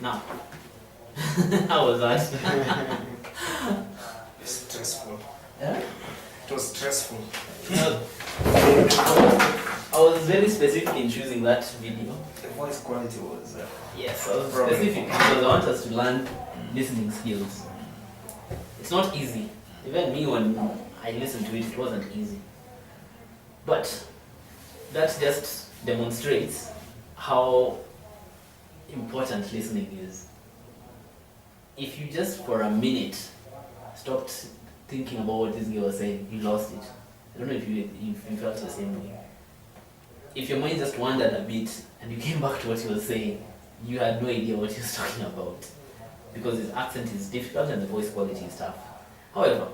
Now, how was that? Stressful. Yeah? It was stressful. No. I was very specific in choosing that video. The voice quality was. Yes, I was Problem. specific because I want us to learn listening skills. It's not easy. Even me, when I listened to it, it wasn't easy. But that just demonstrates how important listening is. If you just for a minute stopped thinking about what this girl was saying, you lost it. I don't know if you felt the same way. If your mind just wandered a bit and you came back to what he was saying, you had no idea what he was talking about. Because his accent is difficult and the voice quality is tough. However,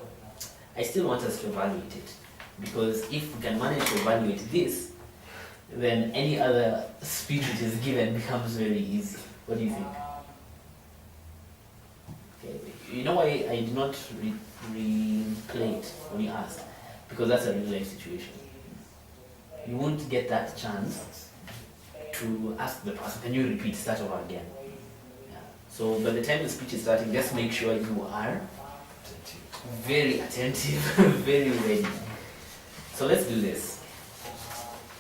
I still want us to evaluate it. Because if we can manage to evaluate this, then any other speech which is given becomes very easy. What do you think? Okay. You know why I did not replay it when you asked? Because that's a real life situation. You won't get that chance to ask the person, can you repeat, start over again? Yeah. So by the time the speech is starting, just make sure you are very attentive, very ready. So let's do this.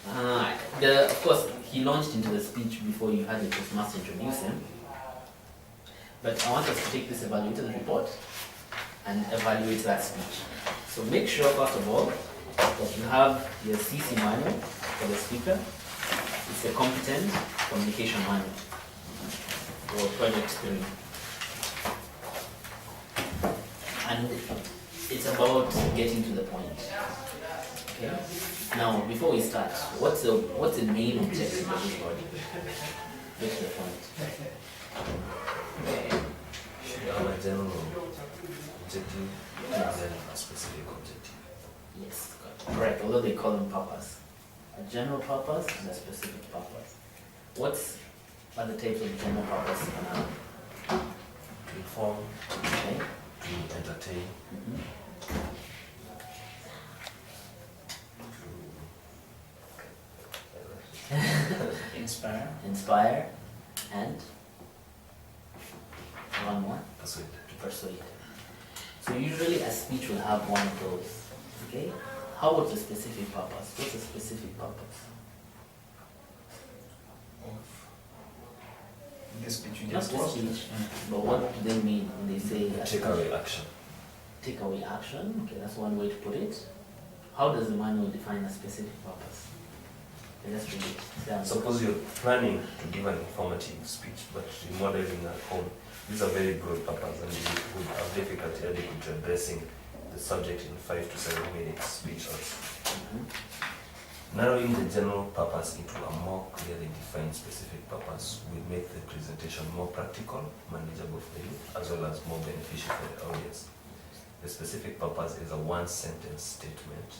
Of course, he launched into the speech before you had it, just must introduce him. But I want us to take this evaluated report and evaluate that speech. So make sure, first of all, that you have your CC manual for the speaker. It's a competent communication manual for Project 3. And it's about getting to the point. Okay? Now, before we start, what's the main objective of this body? Get to the point. Should have a general objective and then a specific objective. Yes, correct. Although they call them purpose. A general purpose and a specific purpose. What's are the types of general purpose you can have? To inform, Okay. to entertain, Mm-hmm. Inspire. Inspire and one more, persuade. to persuade. So usually a speech will have one of those. Okay? How about the specific purpose? What's the specific purpose? Of the speech you Not just the watched. speech, but what do they mean when they say a Take speech? away action. Take away action. Okay, that's one way to put it. How does the manual define a specific purpose? Okay, let's read it. Sam. Suppose you're planning to give an informative speech, but you're modeling at home. These are very broad purposes, and you would have difficulty adequately addressing the subject in 5 to 7 minutes speech. Mhm. Narrowing the general purpose into a more clearly defined specific purpose will make the presentation more practical, manageable for you, as well as more beneficial for the audience. The specific purpose is a one-sentence statement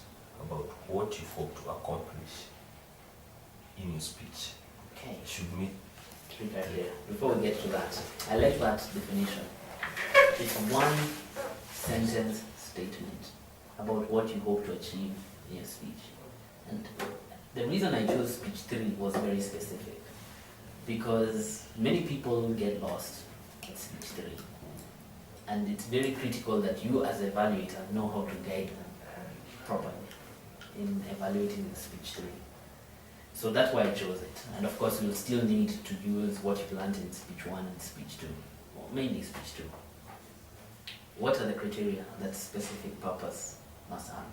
about what you hope to accomplish in your speech. Okay. It should meet Read right here. Before we get to that, I like that definition. It's a one sentence statement about what you hope to achieve in your speech. And the reason I chose speech 3 was very specific. Because many people get lost at speech 3. And it's very critical that you as an evaluator know how to guide them properly in evaluating the speech 3. So that's why I chose it. And of course, you'll still need to use what you've learned in speech 1 and speech 2, or mainly speech 2. What are the criteria that specific purpose must have?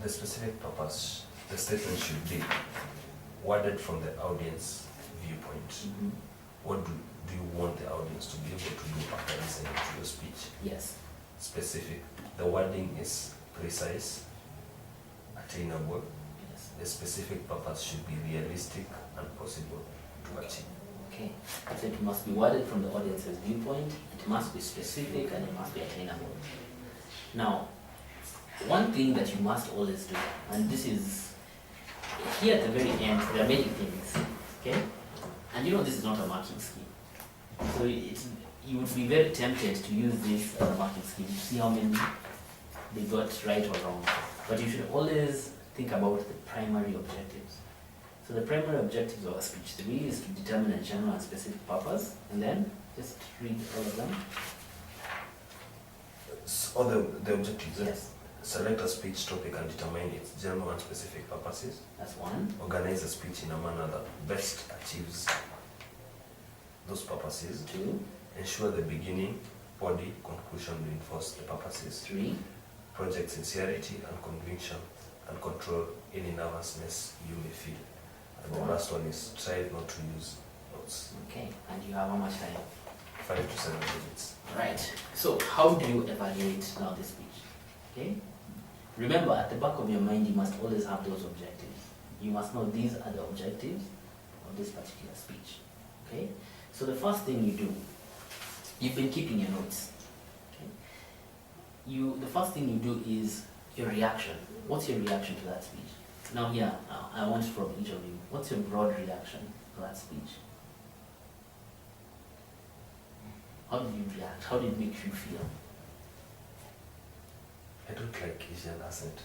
the specific purpose. The statement should be worded from the audience viewpoint. Mhm. What do you want the audience to be able to do after listening to your speech? Yes. Specific. The wording is precise, attainable. Yes. The specific purpose should be realistic and possible to achieve. Okay. So it must be worded from the audience's viewpoint, it must be specific, and it must be attainable. Now, one thing that you must always do, and this is here at the very end, there are many things, okay? And you know this is not a marking scheme. So you would be very tempted to use this as a marking scheme to see how many they got right or wrong. But you should always think about the primary objectives. So the primary objectives of a speech 3 is to determine a general and specific purpose, and then just read all of them. So the objectives, Yes, select a speech topic and determine its general and specific purposes. that's one. Organize a speech in a manner that best achieves those purposes. 2, Ensure the beginning, body, conclusion reinforce the purposes. 3, Project sincerity and conviction and control any nervousness you may feel. And the last one is try not to use notes. okay, and you have how much time? 5 to 7 minutes. Right, so how do you evaluate now this speech? Okay, remember at the back of your mind you must always have those objectives. You must know these are the objectives of this particular speech. Okay, so the first thing you do, you've been keeping your notes. Okay, the first thing you do is your reaction. What's your reaction to that speech? Now here, I want from each of you, what's your broad reaction to that speech? How did you react? How did it make you feel? I don't like Asian accent.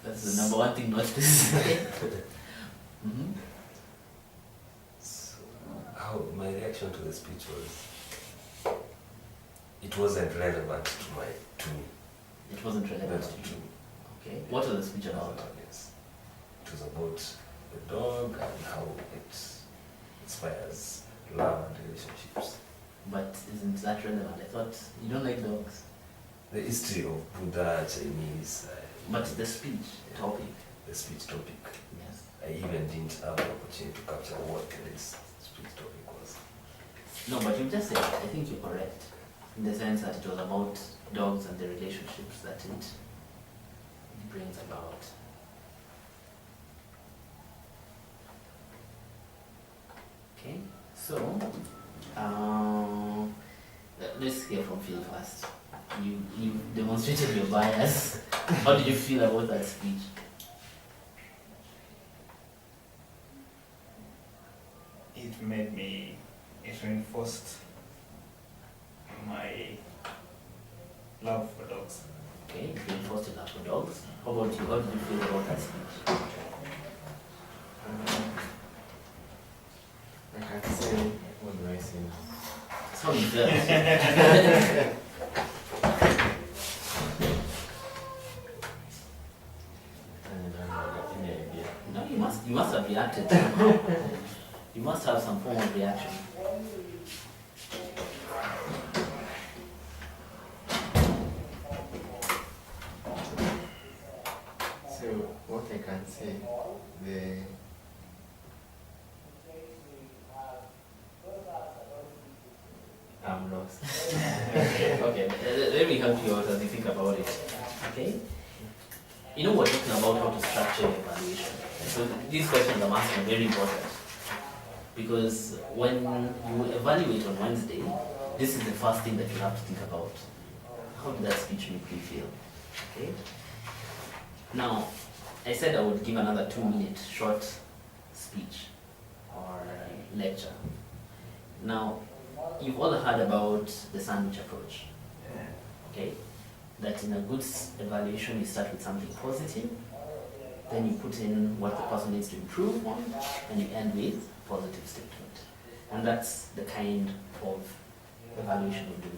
That's the number one thing not to say. Mhm. So, how my reaction to the speech was, it wasn't relevant to me. It wasn't relevant to you. Okay. What was the speech about? Yes. It was about the dog and how it inspires love and relationships. But isn't that relevant? I thought you don't like dogs. The history of Buddha, Chinese, But the speech topic. the speech topic. Yes. I even didn't have the opportunity to capture what this speech topic was. No, but you just said it. I think you're correct. In the sense that it was about dogs and the relationships that it brings about. Okay, so let's hear from Phil first. You demonstrated your bias. How did you feel about that speech? It reinforced my love for dogs. Okay, you reinforced your love for dogs. How about you? How did you feel about that speech? I can't say, what do I say now? That's how you felt. I don't have any idea. No, you must have reacted somehow. You must have some form of reaction. So, what I can say, I'm lost. Okay, let me help you out as you think about it. Okay? You know, we're talking about how to structure your evaluation. So these questions I'm asking are very important. Because when you evaluate on Wednesday, this is the first thing that you have to think about. How did that speech make you feel? Okay? Now, I said I would give another 2-minute short speech or lecture. Now, you've all heard about the sandwich approach. Okay? That in a good evaluation, you start with something positive, then you put in what the person needs to improve on, and you end with positive statement. And that's the kind of evaluation we do.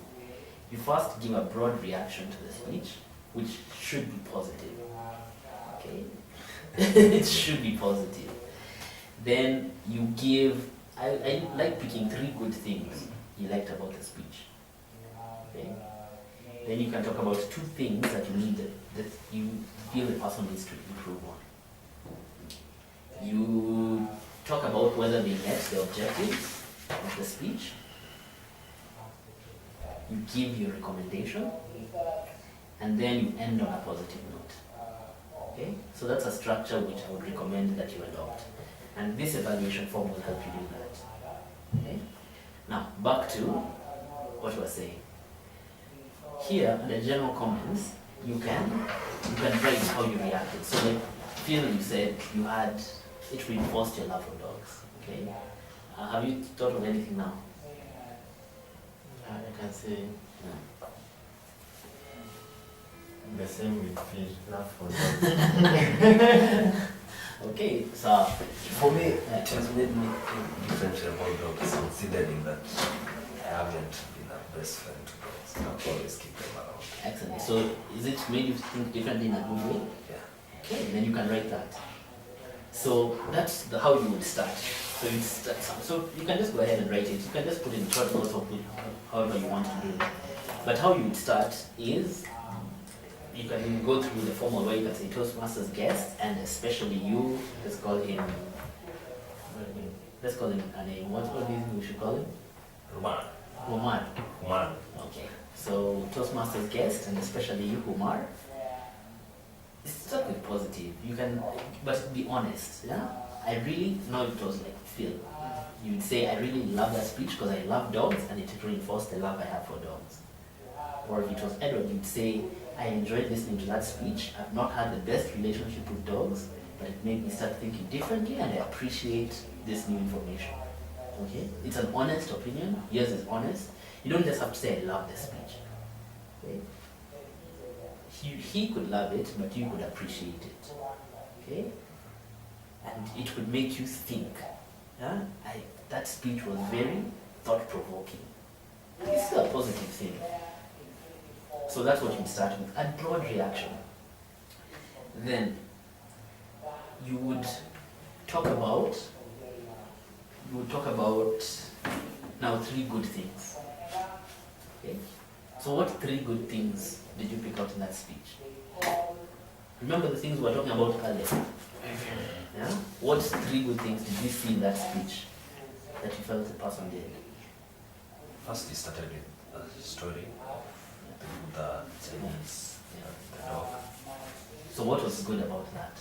You first give a broad reaction to the speech, which should be positive. Okay? It should be positive. Then you give, I like picking 3 good things you liked about the speech. Okay? Then you can talk about 2 things that you need that you feel the person needs to improve on. You talk about whether they met the objectives of the speech. You give your recommendation, and then you end on a positive note. Okay? So that's a structure which I would recommend that you adopt. And this evaluation form will help you do that. Okay? Now, back to what we were saying. Here, the general comments, you can write how you reacted. So like Phil, you said it reinforced your love for dogs. Okay? Have you thought of anything now? I can say, The same with fish, love for dogs. Okay, so For me, it has made me think differently about dogs, considering that I haven't been a best friend to dogs. I always keep them around. excellent. So is it made you think differently in a good way? Yeah. Okay, then you can write that. So that's how you would start. So so you can just go ahead and write it. You can just put in short notes or put however you want to do it. But how you would start is you can go through the formal way. You can say Toastmasters guest, and especially you. Let's call him. Let's call him a name. What do you think we should call him? Roman. Umar. Roman. Okay. So Toastmasters guest, and especially you, Umar. Start with positive. You can, but be honest. Yeah. I really know it was like Phil. You would say, I really love that speech because I love dogs, and it reinforced the love I have for dogs. Or if it was Edward, you'd say, I enjoyed listening to that speech. I've not had the best relationship with dogs, but it made me start thinking differently, and I appreciate this new information. Okay? It's an honest opinion. Yours is honest. You don't just have to say, I love the speech. Okay? He could love it, but you could appreciate it. Okay? And it would make you think. Yeah? That speech was very thought-provoking. It's still a positive thing. So that's what you start with, a broad reaction. Then you would talk about now 3 good things. Okay? So what 3 good things did you pick out in that speech? Remember the things we were talking about earlier? Yeah? What 3 good things did you see in that speech that you felt the person did? First, he started with a story of the Chinese, the dog. So what was good about that?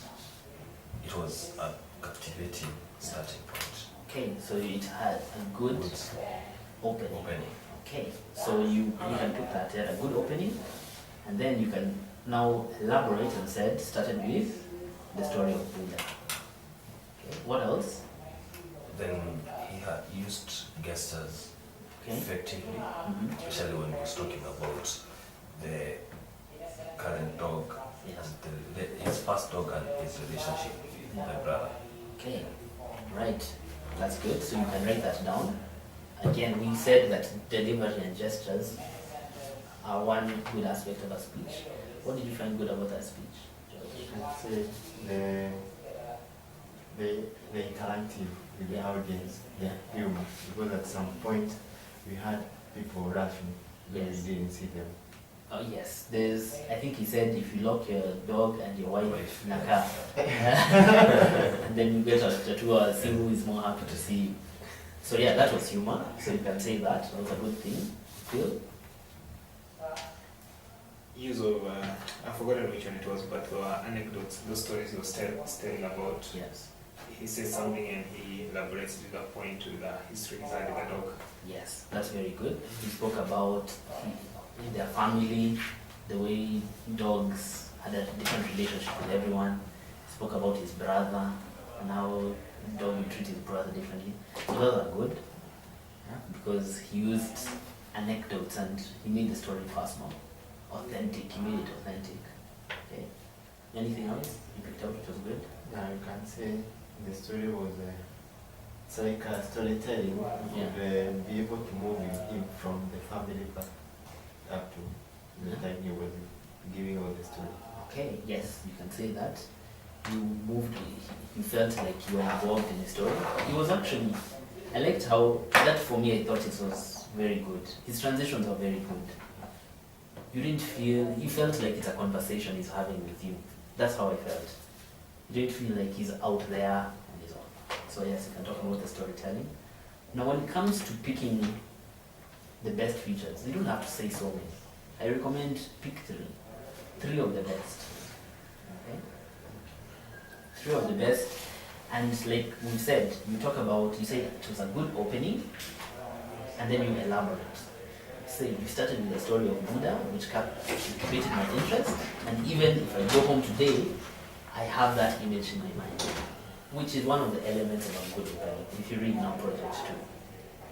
It was a captivating starting point. Okay, so it had a good opening. Okay, so you can put that at a good opening, and then you can now elaborate and started with the story of Buddha. Okay, what else? Then he had used gestures Okay. effectively, Mhm. especially when he was talking about the current dog, Yes. and his first dog and his relationship with my brother. Okay, right. That's good. So you can write that down. Again, we said that delivery and gestures are one good aspect of a speech. What did you find good about that speech, George? I'd say the interactive with the audience, the humor, because at some point we had people laughing when Yes. we didn't see them. Oh yes, I think he said if you lock your dog and your wife in a car, and then you get after 2 hours, see who is more happy to see you. So yeah, that was humor. So you can say that was a good thing. Phil? Use of, I've forgotten which one it was, but there were anecdotes, those stories he was telling about. Yes. He says something and he elaborates to the point to the history inside the dog. Yes, that's very good. He spoke about their family, the way dogs had a different relationship with everyone. He spoke about his brother and how dog would treat his brother differently. So those are good, yeah, because he used anecdotes and he made the story personal, authentic. He made it authentic. Okay. Anything else you picked out which was good? Now you can say the story was it's like a storytelling. Yeah. Would be able to move him from the family back up to the Yeah. time he was giving all the story. Okay, yes, you can say that. You moved, you felt like you were involved in the story. It was actually, I liked how, that for me I thought it was very good. His transitions are very good. You didn't feel, you felt like it's a conversation he's having with you. That's how I felt. You didn't feel like he's out there on his own. So yes, you can talk about the storytelling. Now when it comes to picking the best features, you don't have to say so many. I recommend pick 3 of the best. Okay? 3 of the best, and like we said, you say it was a good opening, and then you elaborate. Say you started with the story of Buddha, which created my interest, and even if I go home today, I have that image in my mind, which is one of the elements of a good opening. If you read now Project 2,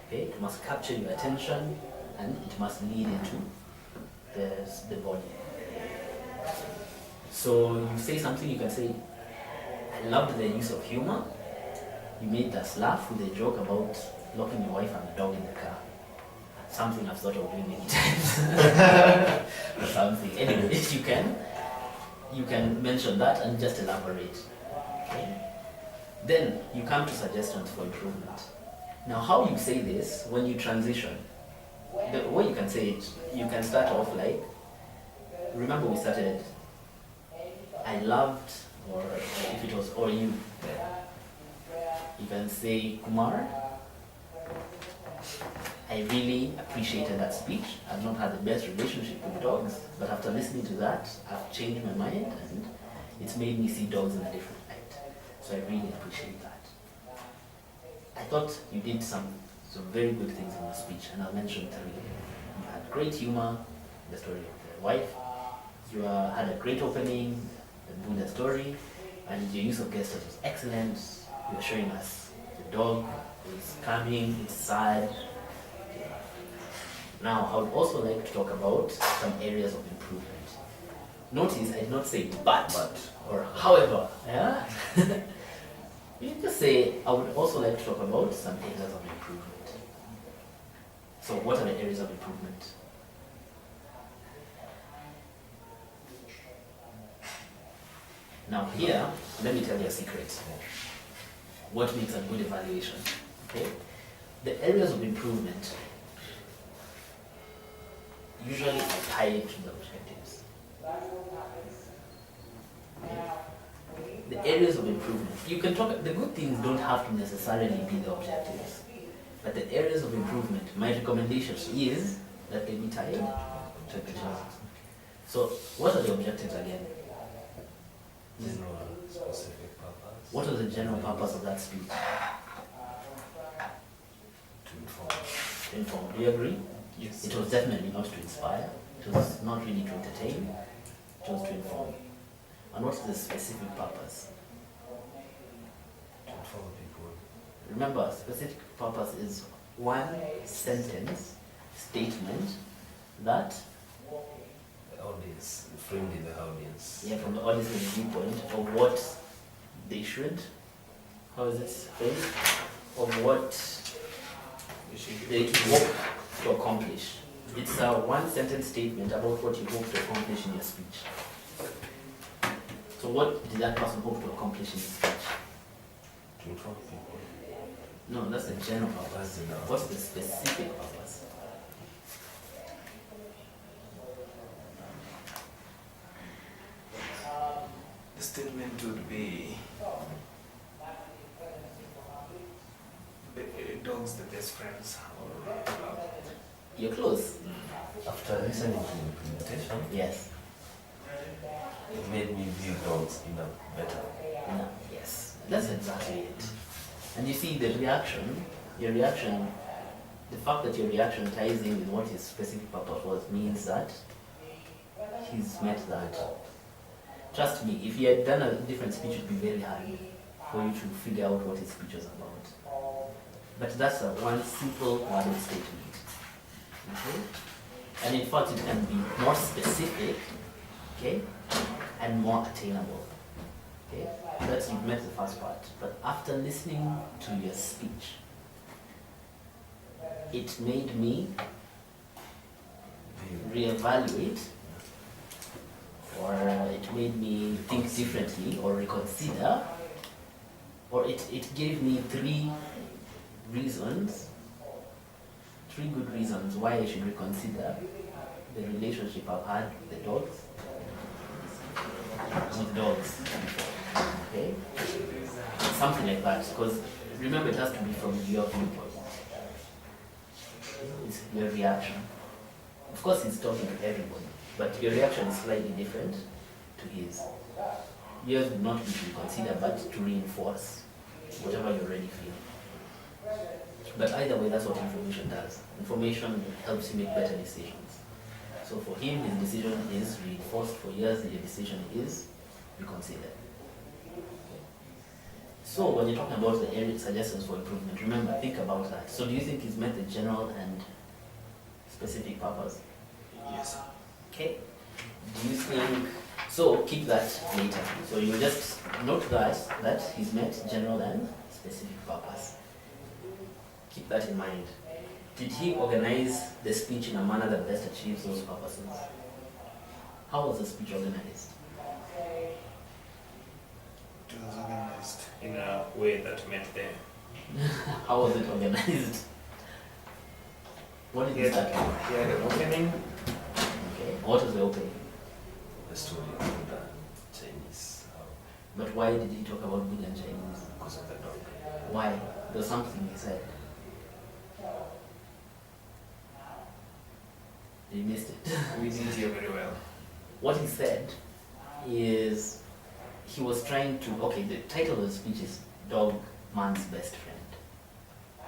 okay, it must capture your attention, and it must lead into the body. So you say something, you can say, I loved the use of humor. You made us laugh with a joke about locking your wife and the dog in the car. Something I've thought of doing many times. Or something. Anyway, if you can mention that and just elaborate. Okay? Then you come to suggestions for improvement. Now, how you say this when you transition, the way you can say it, you can start off like, remember we started, I loved, or if it was, or you can say, Kumar, I really appreciated that speech. I've not had the best relationship with dogs, but after listening to that, I've changed my mind and it's made me see dogs in a different light. So I really appreciate that. I thought you did some very good things in your speech, and I'll mention 3. You had great humor, the story of the wife. You had a great opening, the Buddha story, and your use of gestures was excellent. You were showing us the dog is coming, it's sad. Now, I would also like to talk about some areas of improvement. Notice I did not say but or however. Yeah? You just say, I would also like to talk about some areas of improvement. So what are the areas of improvement? Now here, let me tell you a secret. What makes a good evaluation? Okay? The areas of improvement usually are tied to the objectives. The areas of improvement. You can talk, the good things don't have to necessarily be the objectives. But the areas of improvement, my recommendation is that they be tied to objectives. So what are the objectives again? General specific purpose. What was the general purpose of that speech? To inform. To inform. Do you agree? Yes. It was definitely not to inspire. It was not really to entertain. It was to inform. And what's the specific purpose? To inform people. Remember, specific purpose is one sentence statement that, The audience, framed in the audience. yeah, from the audience viewpoint of what they should, how is it phrased, of what they hope to accomplish. It's a one sentence statement about what you hope to accomplish in your speech. So what did that person hope to accomplish in his speech? To inform people. No, that's the general purpose. That's the general. What's the specific purpose? The statement would be dogs the best friends. Or, You're close. After listening to the presentation, Yes. it made me view dogs in a better. No, yes. That's exactly it. And you see the reaction, your reaction, the fact that your reaction ties in with what his specific purpose was means that he's met that. Trust me, if he had done a different speech, it would be very hard for you to figure out what his speech was about. But that's a one simple worded statement. Okay? And in fact, it can be more specific, okay, and more attainable. Okay? That's you've met the first part. But after listening to your speech, it made me reevaluate, or it made me think differently, or reconsider, or it gave me 3 reasons, 3 good reasons why I should reconsider the relationship I've had with the dogs, okay? Something like that, because remember it has to be from your viewpoint. It's your reaction. Of course he's talking to everybody, but your reaction is slightly different to his. Yours would not be to reconsider, but to reinforce whatever you already feel. But either way, that's what information does. Information helps you make better decisions. So for him, his decision is reinforced. For yours, your decision is reconsidered. So when you're talking about the area suggestions for improvement, remember, think about that. So do you think he's met the general and specific purpose? yes. Okay. Do you think So keep that later. So you just note that he's met general and specific purpose. Keep that in mind. Did he organize the speech in a manner that best achieves those purposes? How was the speech organized? It was organized in a way that met them. How was it organized? What did he start with? He had an opening. Okay. What was the opening? The story of Buddha, Chinese, But why did he talk about Buddha and Chinese? because of the dog. Why? There was something he said. You missed it. We didn't hear very well. What he said is he was trying to, okay, the title of the speech is Dog Man's Best Friend.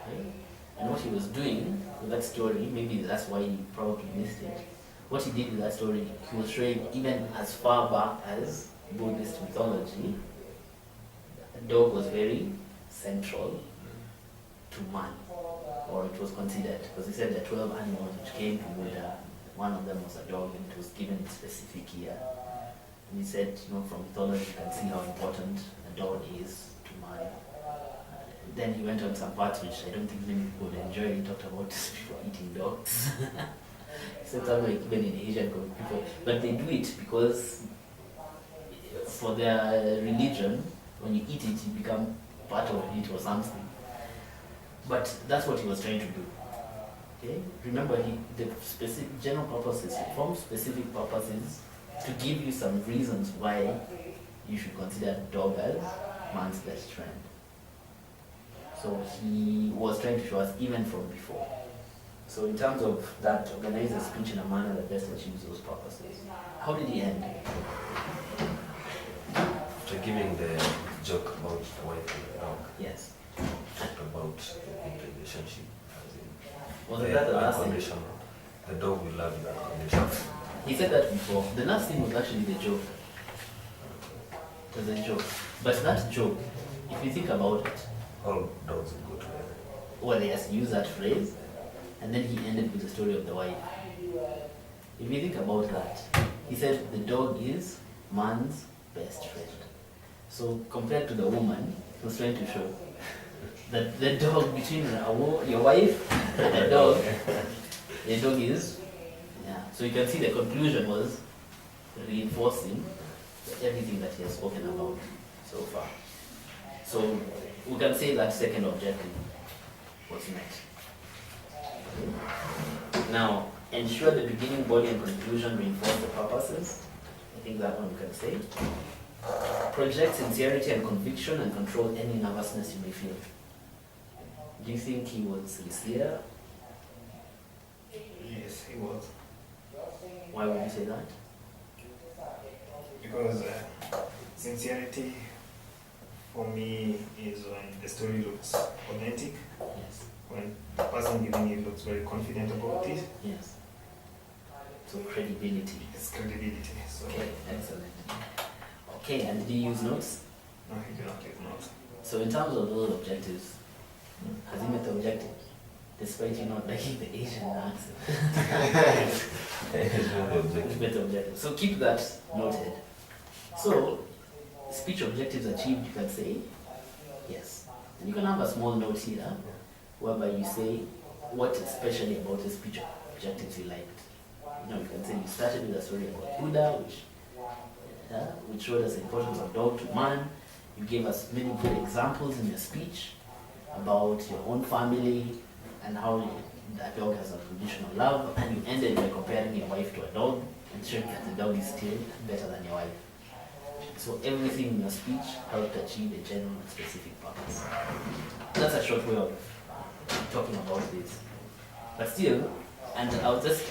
Okay? And what he was doing with that story, maybe that's why he probably missed it. What he did with that story, he was showing even as far back as Buddhist mythology, the dog was very central to man, or it was considered, because he said there are 12 animals which came to Buddha. One of them was a dog, and it was given its specific year. And he said, from mythology you can see how important a dog is to man. Then he went on some parts which I don't think many people would enjoy. He talked about people eating dogs. He said something like even in Asian people, but they do it because for their religion, when you eat it, you become part of it or something. But that's what he was trying to do. Okay? Remember, the specific general purposes, form specific purposes to give you some reasons why you should consider dog as man's best friend. So he was trying to show us even from before. So in terms of that, organize the speech in a manner that best achieves those purposes. How did he end? After giving the joke about the wife and the dog, Yes. talked about the relationship. As in Was it that the last thing? unconditional. The dog will love you unconditionally. He said that before. The last thing was actually the joke. It was a joke. But that joke, if you think about it, All dogs will go together. well, yes, he used that phrase, and then he ended with the story of the wife. If you think about that, he said the dog is man's best friend. So compared to the woman, he was trying to show that the dog between your wife and the dog is, yeah. So you can see the conclusion was reinforcing everything that he has spoken about so far. So we can say that second objective was met. Now, ensure the beginning, body, and conclusion reinforce the purposes. I think that one we can say. Project sincerity and conviction and control any nervousness you may feel. Do you think he was sincere? Yes, he was. Why would you say that? Because sincerity for me is when the story looks authentic, Yes. when the person giving it looks very confident about it. Yes. So credibility. It's credibility. So Okay, excellent. Okay, and did you use notes? no, he cannot give notes. So in terms of those objectives, has he met the objective? Despite you not liking the Asian accent. It's not the He's objective. met the objective. So keep that noted. So, speech objectives achieved, you can say yes. And you can have a small note here, whereby you say what especially about the speech objectives you liked. You can say you started with a story about Buddha, which showed us the importance of dog to man. You gave us many good examples in your speech about your own family and how that dog has unconditional love, and you ended by comparing your wife to a dog and showing that the dog is still better than your wife. So everything in your speech helped achieve a general and specific purpose. That's a short way of talking about this. But still, and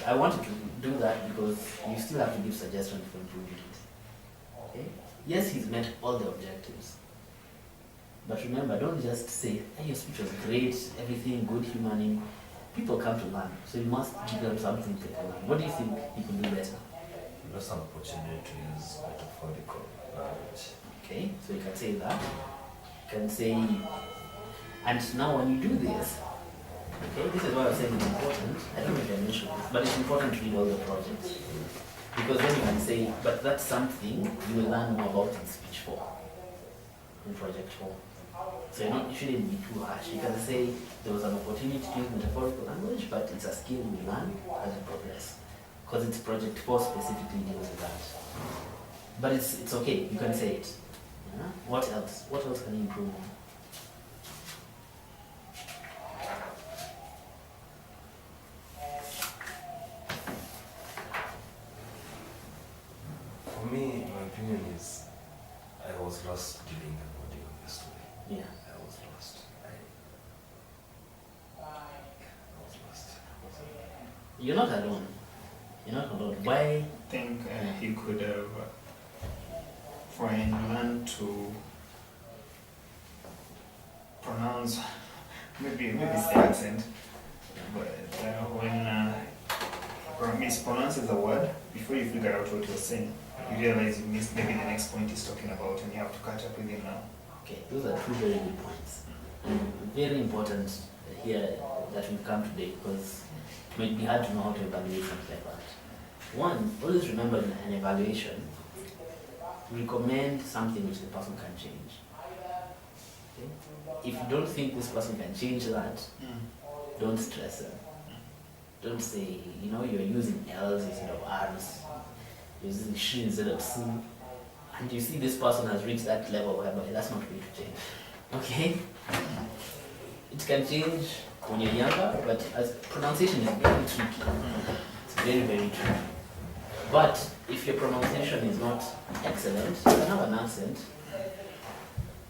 I wanted to do that because you still have to give suggestions for improving it. Okay? Yes, he's met all the objectives. But remember, don't just say, hey, your speech was great, everything good, humaning. People come to learn, so you must give them something to learn. What do you think you can do better? Lost an opportunity to use metaphorical language. Okay, so you can say that. You can say, and now when you do this, okay, this is why I was saying it's important. I don't know if I mentioned this, but it's important to read all the projects. Because then you can say, but that's something you will learn more about in speech 4, in project 4. So you shouldn't be too harsh. You can say there was an opportunity to use metaphorical language, but it's a skill we learn as we progress. Because it's project 4 specifically deals with that. But it's okay, you can say it. Yeah? What else? What else can you improve on? For me, my opinion is I was lost during the body of the story. Yeah. I was lost. I was lost. You're not alone. You're not alone. Why? I think he could have learned to pronounce, maybe it's the accent, but when mispronounces a word, before you figure out what you're saying, you realize you missed maybe the next point he's talking about and you have to catch up with him now. Okay, those are two very good points. Very important here that we've come today, because it might be hard to know how to evaluate something like that. One, always remember in an evaluation, recommend something which the person can change. Okay? If you don't think this person can change that, don't stress them. Don't say, you're using L's instead of R's, you're using sh instead of C, and you see this person has reached that level whereby that's not going to change. Okay? It can change when you're younger, but as pronunciation is very tricky. It's very, very tricky. But if your pronunciation is not excellent, you can have an accent.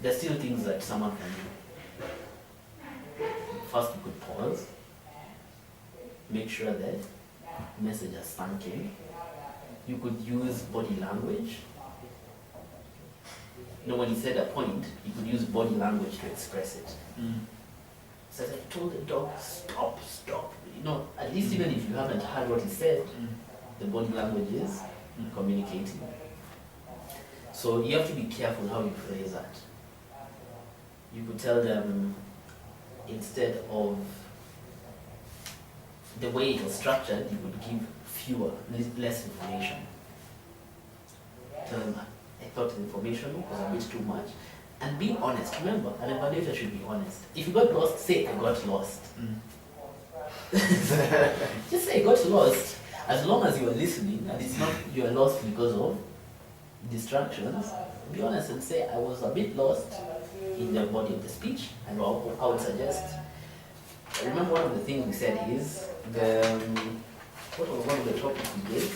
There's still things that someone can do. First, you could pause. Make sure that message has sunk in. You could use body language. When he said a point, you could use body language to express it. So I told the dog, stop. At least even if you haven't heard what he said, the body language is communicating. So you have to be careful how you phrase that. You could tell them, instead of the way it was structured, you would give less information. Tell them, I thought the information was a bit too much. And be honest. Remember, an evaluator should be honest. If you got lost, say I got lost. Just say I got lost. As long as you are listening, and it's not you are lost because of distractions, be honest and say I was a bit lost in the body of the speech, and I would suggest. Remember, one of the things we said is what was one of the topics we gave?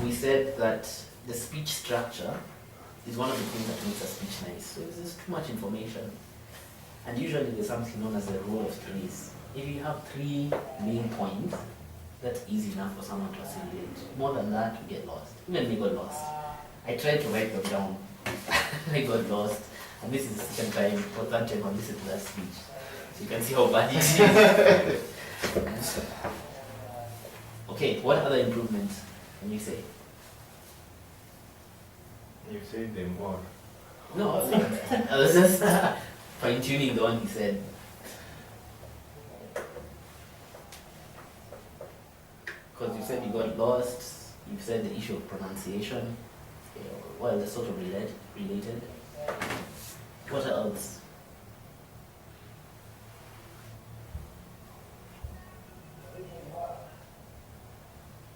We said that the speech structure is one of the things that makes a speech nice. So if there's too much information, and usually there's something known as the rule of threes. If you have 3 main points, that's easy enough for someone to assimilate. More than that, you get lost. Even me got lost. I tried to write them down. I got lost. And this is the second time or third time I listened to that speech. So you can see how bad it is. Okay, what other improvements can you say? You say them all. No, I was just fine-tuning the one he said. Because you said you got lost, you said the issue of pronunciation, well, they're sort of related. What else?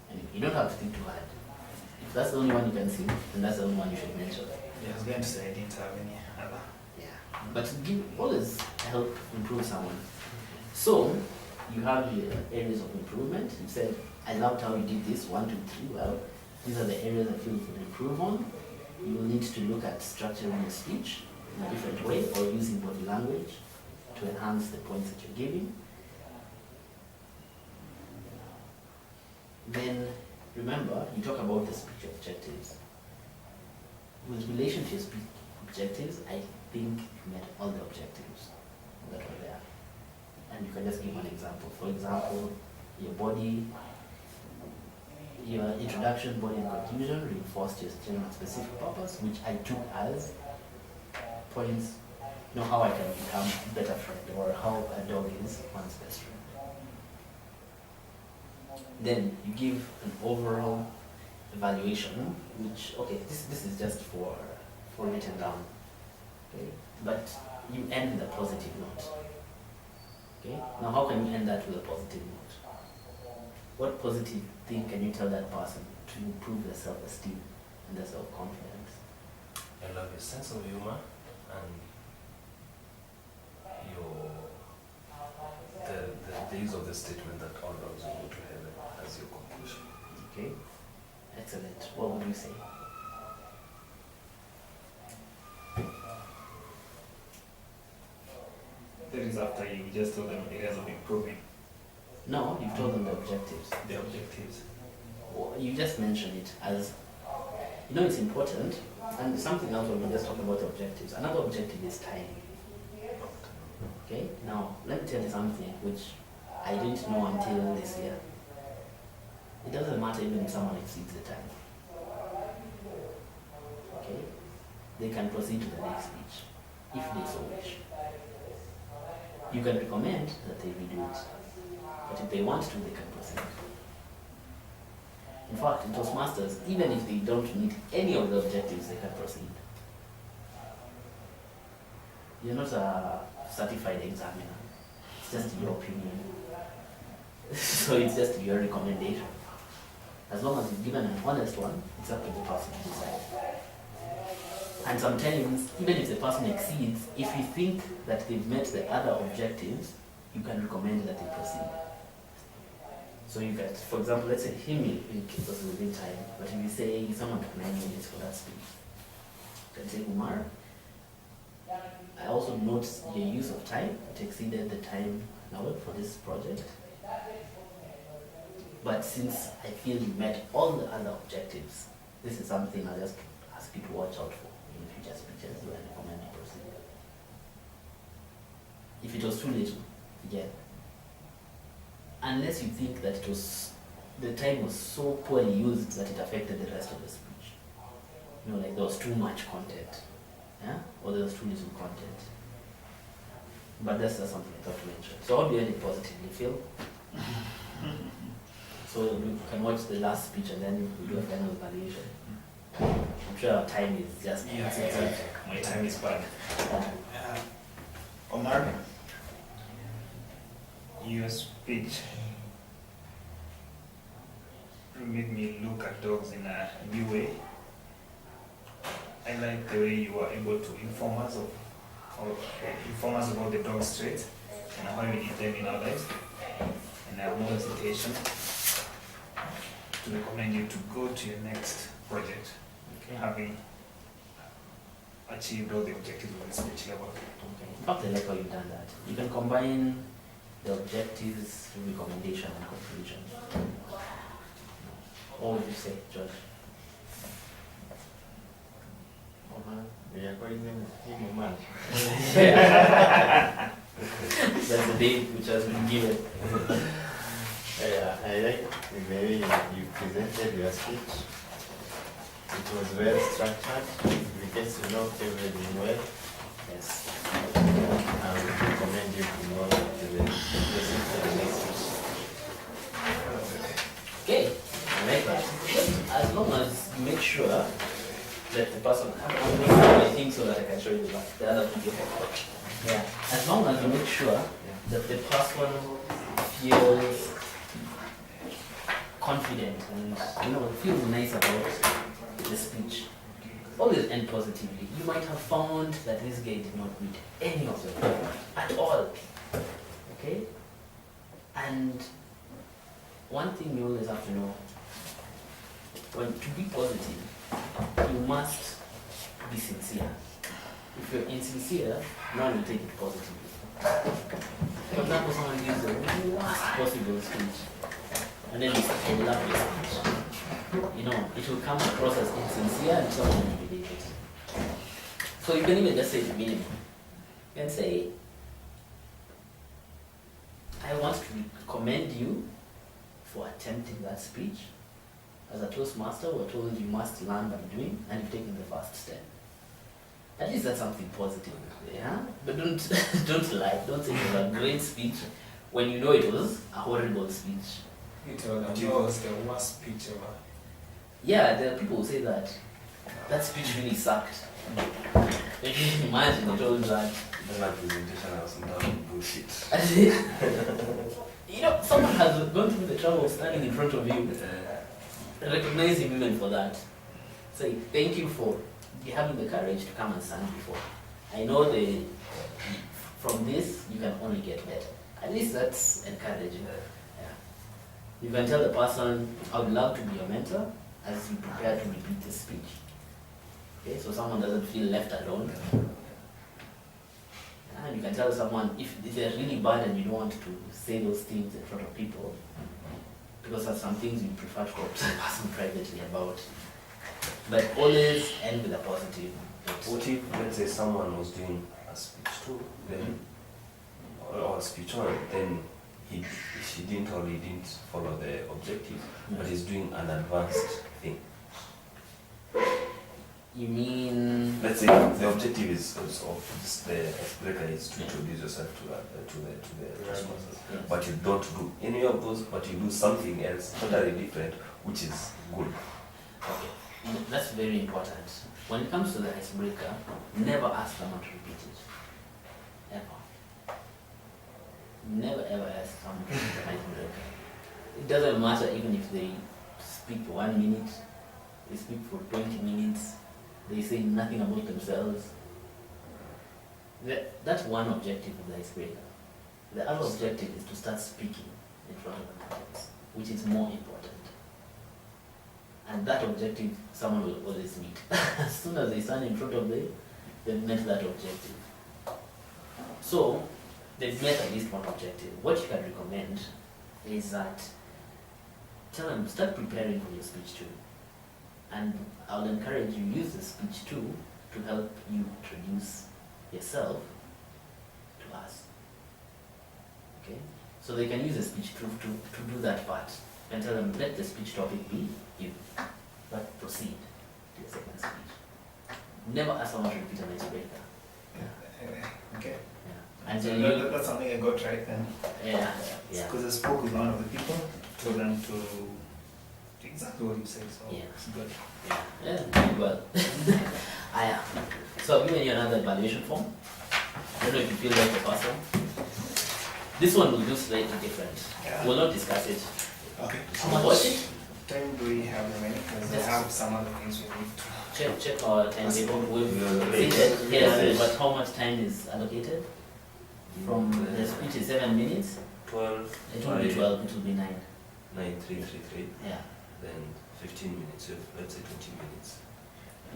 And you don't have to think too hard. If that's the only one you can see, then that's the only one you should mention. Yeah, I was going to say I didn't have any other. Yeah. But always help improve someone. So, you have your areas of improvement. You said, I loved how you did this, 1, 2, 3. Well, these are the areas I feel you can improve on. You will need to look at structuring your speech in a different way, or using body language to enhance the points that you're giving. Then, remember, you talk about the speech objectives. With relation to your speech objectives, I think you met all the objectives that were there. And you can just give an example. For example, your body, your introduction, body and conclusion reinforced your general and specific purpose, which I took as points, how I can become a better friend, or how a dog is one's best friend. Then you give an overall evaluation, which, okay, this is just for written down, okay? But you end with a positive note, okay? Now how can you end that with a positive note? What positive thing can you tell that person to improve their self-esteem and their self-confidence? I love your sense of humor and your the use of the statement that all dogs will go to heaven as your conclusion. Okay, excellent. What would you say? That is after you just told them areas of improving. No, you've told them the objectives. The objectives. Well, you just mentioned it as, you know, it's important. And something else when we just talk about objectives. Another objective is time. Okay, now let me tell you something which I didn't know until this year. It doesn't matter even if someone exceeds the time. Okay, they can proceed to the next speech if they so wish. You can recommend that they redo it, but if they want to, they can proceed. In fact, in Toastmasters, even if they don't meet any of the objectives, they can proceed. You're not a certified examiner. It's just your opinion. So it's just your recommendation. As long as you've given an honest one, it's up to the person to decide. And sometimes, even if the person exceeds, if you think that they've met the other objectives, you can recommend that they proceed. So you get, for example, let's say him will keep us within time, but if you say someone took 9 minutes for that speech, you can say, Umar, I also note your use of time. It exceeded the time allowed for this project. But since I feel you met all the other objectives, this is something I'll just ask you to watch out for in future speeches when I recommend you proceed. If it was too little, again, unless you think that the time was so poorly used that it affected the rest of the speech. You know, like there was too much content, yeah? Or there was too little content. But that's just something I thought to mention. So how do you end it positively, Phil? So we can watch the last speech and then we do a final evaluation. I'm sure our time is just... My time is bad. Omar, your speech made me look at dogs in a new way. I like the way you were able to inform us about the dog traits and how we need them in our lives. And I have no hesitation to recommend you to go to your next project, having achieved all the objectives of the speech level. Okay. In fact, I like how you've done that. You can combine the objectives, recommendation, and conclusion. What would you say, George? We are going in a month. That's the date which has been given. I like the way you presented your speech. It was well structured. We get to know everything well. Yes. I would recommend you to go to the next speech. Okay, I like that. Just as long as you make sure that the person, I'm making my thing so that I can show you the other video. Yeah, as long as you make sure that the person feels confident and feels nice about the speech. Always end positively. You might have found that this guy did not meet any of them at all. Okay? And one thing you always have to know, when to be positive, you must be sincere. If you're insincere, no one will take it positively. For example, someone gives the worst possible speech, and then you say, I love your speech. It will come across as insincere and someone will believe it. So you can even just say the minimum. You can say, I want to commend you for attempting that speech. As a Toastmaster, we're told you must learn by doing, and you've taken the first step. At least that's something positive, yeah? But don't lie, don't say it was a great speech when you know it was a horrible speech. You told them that was the worst speech ever. Yeah, there are people who say that speech really sucked. You can imagine they told that. That presentation I was down bullshit. You know, someone has gone through the trouble of standing in front of you, recognizing women for that. Say, thank you for having the courage to come and stand before. I know from this, you can only get better. At least that's encouraging. Yeah. You can tell the person, I would love to be your mentor as you prepare to repeat the speech. Okay, so someone doesn't feel left alone. And you can tell someone if they're really bad and you don't want to say those things in front of people, because there's some things you prefer to talk to the person privately about. But always end with a positive. What if, let's say, someone was doing a speech 2, then, or speech 1, then she didn't or he didn't follow the objective, but he's doing an advanced thing. You mean? Let's say the objective is the icebreaker is to introduce yourself to the responses, Yes. but you don't do any of those, but you do something else totally different, which is good. Okay, that's very important. When it comes to the icebreaker, never ask someone to repeat it. Ever. Never ever ask someone to repeat the icebreaker. It doesn't matter even if they speak for 1 minute, they speak for 20 minutes, they say nothing about themselves. That's one objective of the icebreaker. The other objective is to start speaking in front of an audience, which is more important. And that objective, someone will always meet. As soon as they stand in front of them, they've met that objective. So, they've met at least one objective. What you can recommend is that tell them, start preparing for your speech 2. And I'll encourage you use the speech 2 to help you introduce yourself to us. Okay? So they can use the speech 2 to do that part. And tell them, let the speech topic be you. But proceed to the second speech. Never ask someone to repeat an icebreaker. Okay. Yeah. And So then you, that's something I got right then. yeah, yeah. Because I spoke with one of the people, told them to do exactly what you said, so Yeah. it's good. Yeah, doing well. So I've given you another evaluation form. I don't know if you feel like the first one. This one will do slightly different. Yeah. We'll not discuss it. Okay. How watch it? Time do we have remaining? Because I Yes. have some other things we need to. Check our timetable. We've Yeah. seen it. Yes, Yeah. but how much time is allocated? From the speech is 7 minutes. 12, It will be 12. It will be 9. 9, 3, 3, 3, Yeah. then 15 minutes, so let's say 20 minutes.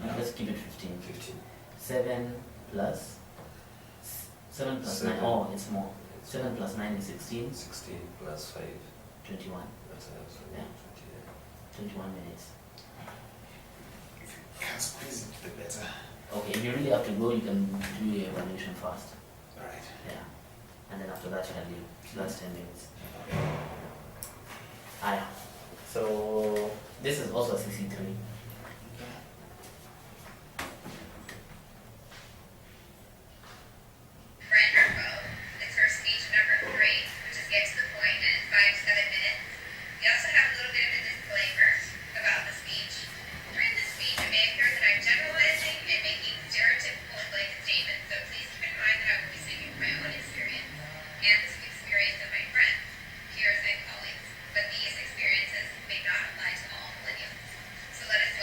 Let's keep it 15. 15. 7 plus 7 plus 9. 7. Oh, it's more. 7 plus 9 is 16. 16 plus 5, 21. that's Yeah. 21 minutes. If you can squeeze it, the better. Okay, if you really have to go, you can do your evaluation first. Alright. Yeah. And then after that, you can leave. So that's 10 minutes. Yeah. So this is also CC3. Brenda Rowe. It's her speech number 3, which is get to the point in 5 to 7 minutes. We also have a little bit of a disclaimer about the speech. During the speech, it may appear that I'm generalizing and making stereotypical and blanket statements, so please keep in mind that I will be speaking from my own experience and the experience of my friends, peers, and colleagues. But these experiences may not apply to all millennials. So let us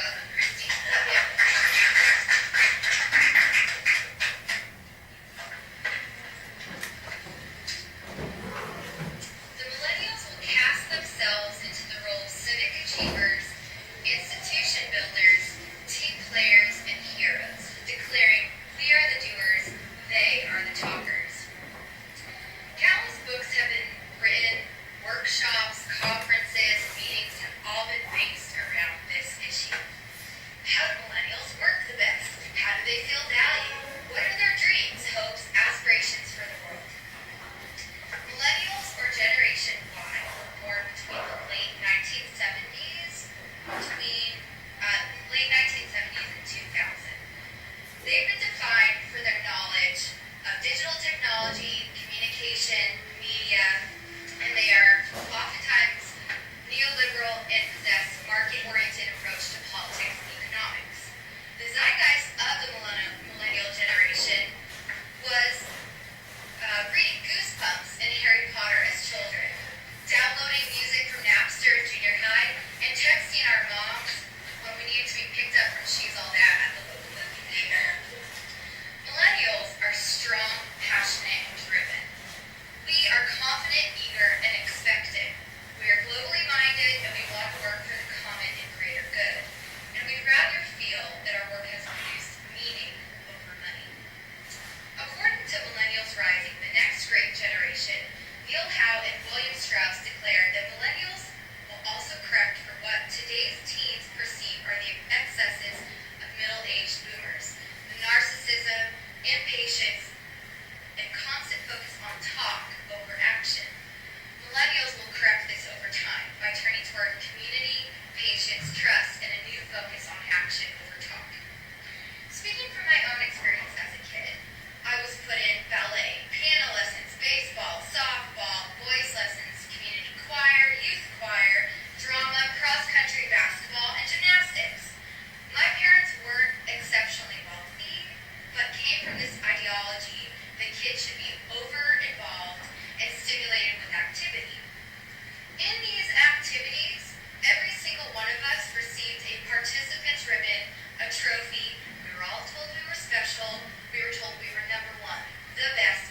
we were told we were number one, the best